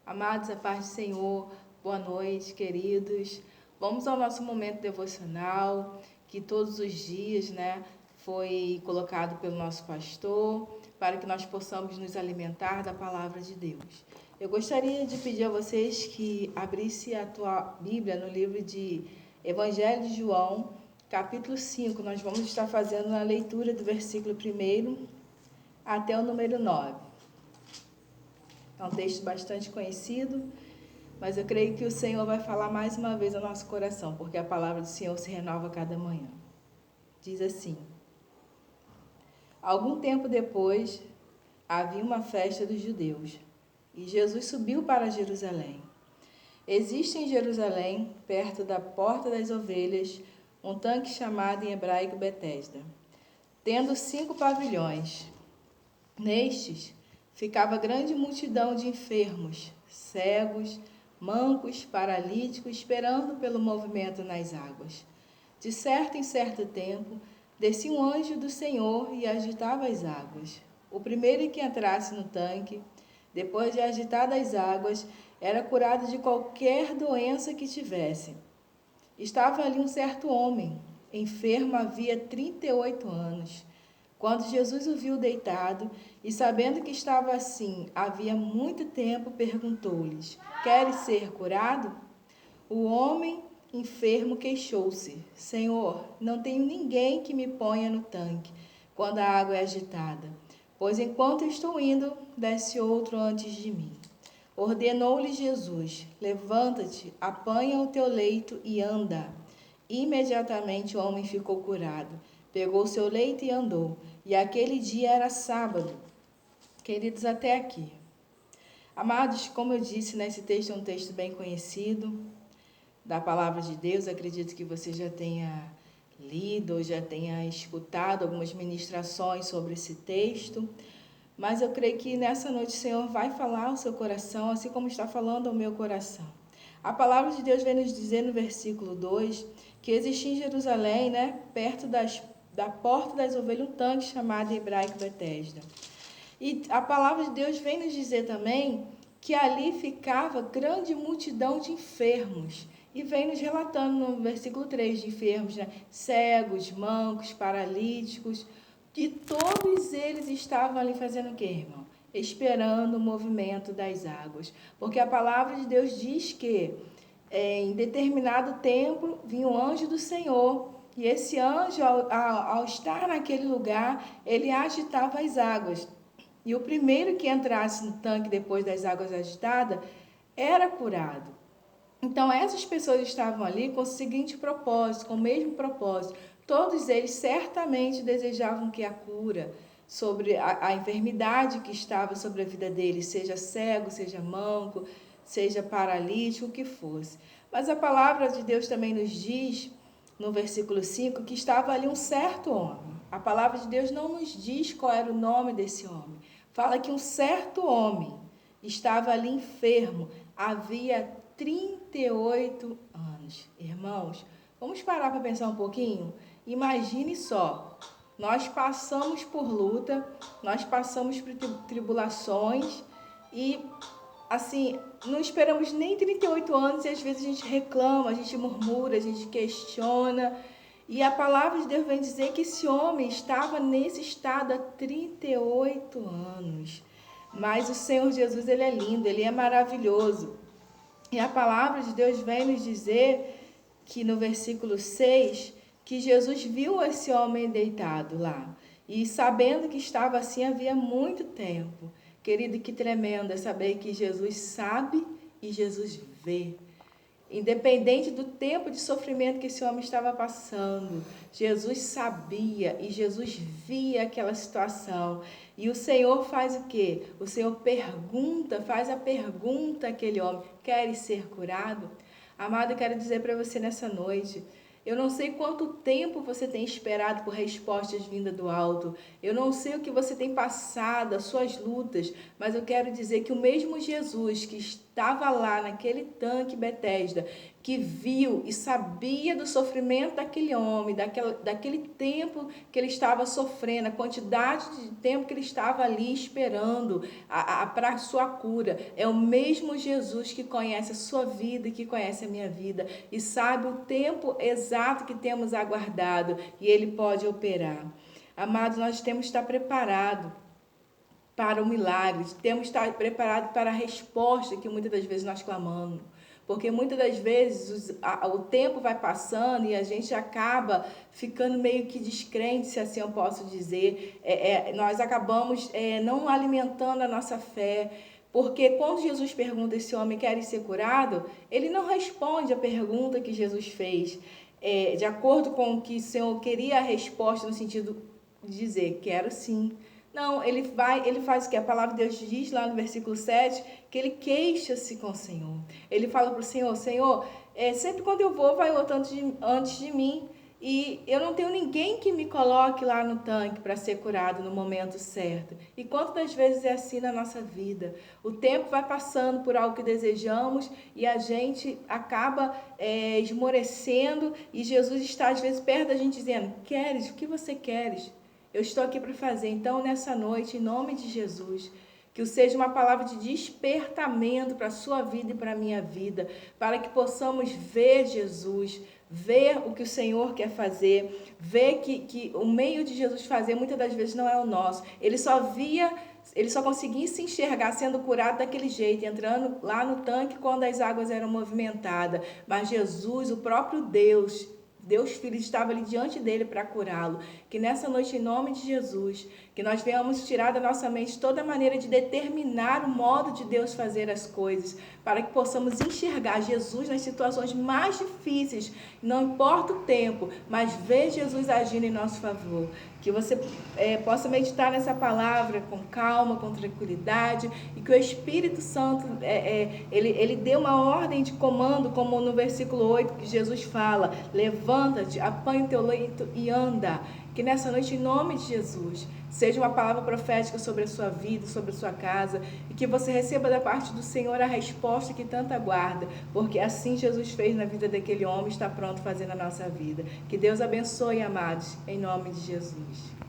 Amados, a paz do Senhor, boa noite, queridos. Vamos ao nosso momento devocional, que todos os dias, foi colocado pelo nosso pastor, para que nós possamos nos alimentar da palavra de Deus. Eu gostaria de pedir a vocês que abrissem a tua Bíblia no livro de Evangelho de João, capítulo 5. Nós vamos estar fazendo a leitura do versículo 1 até o número 9. É um texto bastante conhecido, mas eu creio que o Senhor vai falar mais uma vez ao nosso coração, porque a palavra do Senhor se renova a cada manhã. Diz assim: Algum tempo depois, havia uma festa dos judeus, e Jesus subiu para Jerusalém. Existe em Jerusalém, perto da Porta das Ovelhas, um tanque chamado em hebraico Betesda, tendo 5 pavilhões. Nestes ficava grande multidão de enfermos, cegos, mancos, paralíticos, esperando pelo movimento nas águas. De certo em certo tempo, descia um anjo do Senhor e agitava as águas. O primeiro que entrasse no tanque, depois de agitadas as águas, era curado de qualquer doença que tivesse. Estava ali um certo homem, enfermo havia 38 anos. Quando Jesus o viu deitado, e sabendo que estava assim havia muito tempo, perguntou-lhes: Queres ser curado? O homem enfermo queixou-se: Senhor, não tenho ninguém que me ponha no tanque quando a água é agitada, pois enquanto estou indo, desce outro antes de mim. Ordenou-lhe Jesus: Levanta-te, apanha o teu leito e anda. Imediatamente o homem ficou curado. Pegou seu leito e andou. E aquele dia era sábado. Queridos, até aqui. Amados, como eu disse, esse texto é um texto bem conhecido da palavra de Deus. Acredito que você já tenha lido ou já tenha escutado algumas ministrações sobre esse texto. Mas eu creio que nessa noite o Senhor vai falar ao seu coração, assim como está falando ao meu coração. A palavra de Deus vem nos dizer no versículo 2 que existia em Jerusalém, perto da Porta das Ovelhas, um tanque chamado em hebraico Betesda. E a palavra de Deus vem nos dizer também que ali ficava grande multidão de enfermos. E vem nos relatando no versículo 3 de enfermos, cegos, mancos, paralíticos, que todos eles estavam ali fazendo o quê, irmão? Esperando o movimento das águas. Porque a palavra de Deus diz que em determinado tempo vinha um anjo do Senhor. E esse anjo, ao estar naquele lugar, ele agitava as águas. E o primeiro que entrasse no tanque depois das águas agitadas era curado. Então, essas pessoas estavam ali com o seguinte propósito, com o mesmo propósito. Todos eles certamente desejavam que a cura sobre a enfermidade que estava sobre a vida deles, seja cego, seja manco, seja paralítico, o que fosse. Mas a palavra de Deus também nos diz, no versículo 5, que estava ali um certo homem. A palavra de Deus não nos diz qual era o nome desse homem. Fala que um certo homem estava ali enfermo, havia 38 anos. Irmãos, vamos parar para pensar um pouquinho? Imagine só, nós passamos por luta, nós passamos por tribulações e, assim, não esperamos nem 38 anos e às vezes a gente reclama, a gente murmura, a gente questiona. E a palavra de Deus vem dizer que esse homem estava nesse estado há 38 anos. Mas o Senhor Jesus, ele é lindo, ele é maravilhoso. E a palavra de Deus vem nos dizer que no versículo 6, que Jesus viu esse homem deitado lá. E sabendo que estava assim havia muito tempo. Querido, que tremendo é saber que Jesus sabe e Jesus vê. Independente do tempo de sofrimento que esse homem estava passando, Jesus sabia e Jesus via aquela situação. E o Senhor faz o quê? O Senhor faz a pergunta àquele homem: queres ser curado? Amado, eu quero dizer para você nessa noite, eu não sei quanto tempo você tem esperado por respostas vindas do alto. Eu não sei o que você tem passado, as suas lutas, mas eu quero dizer que o mesmo Jesus que estava lá naquele tanque Betesda, que viu e sabia do sofrimento daquele homem, daquele tempo que ele estava sofrendo, a quantidade de tempo que ele estava ali esperando para a sua cura. É o mesmo Jesus que conhece a sua vida e que conhece a minha vida e sabe o tempo exato que temos aguardado e ele pode operar. Amados, nós temos que estar preparados para o milagre, temos que estar preparados para a resposta que muitas das vezes nós clamamos. Porque muitas das vezes o tempo vai passando e a gente acaba ficando meio que descrente, se assim eu posso dizer. Nós acabamos não alimentando a nossa fé. Porque quando Jesus pergunta esse homem quer ser curado, ele não responde a pergunta que Jesus fez. De acordo com o que o Senhor queria a resposta, no sentido de dizer, quero sim. Não, ele faz o que a palavra de Deus diz lá no versículo 7, que ele queixa-se com o Senhor. Ele fala para o Senhor, Senhor, sempre quando eu vou, vai outro antes de mim. E eu não tenho ninguém que me coloque lá no tanque para ser curado no momento certo. E quantas vezes é assim na nossa vida? O tempo vai passando por algo que desejamos e a gente acaba esmorecendo e Jesus está às vezes perto da gente dizendo, queres? O que você queres? Eu estou aqui para fazer. Então, nessa noite, em nome de Jesus, que seja uma palavra de despertamento para a sua vida e para a minha vida, para que possamos ver Jesus, ver o que o Senhor quer fazer, ver que o meio de Jesus fazer muitas das vezes não é o nosso. Ele só conseguia se enxergar sendo curado daquele jeito, entrando lá no tanque quando as águas eram movimentadas. Mas Jesus, o próprio Deus Filho, estava ali diante dele para curá-lo. Que nessa noite, em nome de Jesus, que nós venhamos tirar da nossa mente toda maneira de determinar o modo de Deus fazer as coisas, para que possamos enxergar Jesus nas situações mais difíceis, não importa o tempo, mas ver Jesus agindo em nosso favor. Que você possa meditar nessa palavra com calma, com tranquilidade, e que o Espírito Santo, ele dê uma ordem de comando, como no versículo 8, que Jesus fala, levanta-te, apanha o teu leito e anda. Que nessa noite, em nome de Jesus, seja uma palavra profética sobre a sua vida, sobre a sua casa, e que você receba da parte do Senhor a resposta que tanto aguarda, porque assim Jesus fez na vida daquele homem, está pronto a fazer na nossa vida. Que Deus abençoe, amados, em nome de Jesus.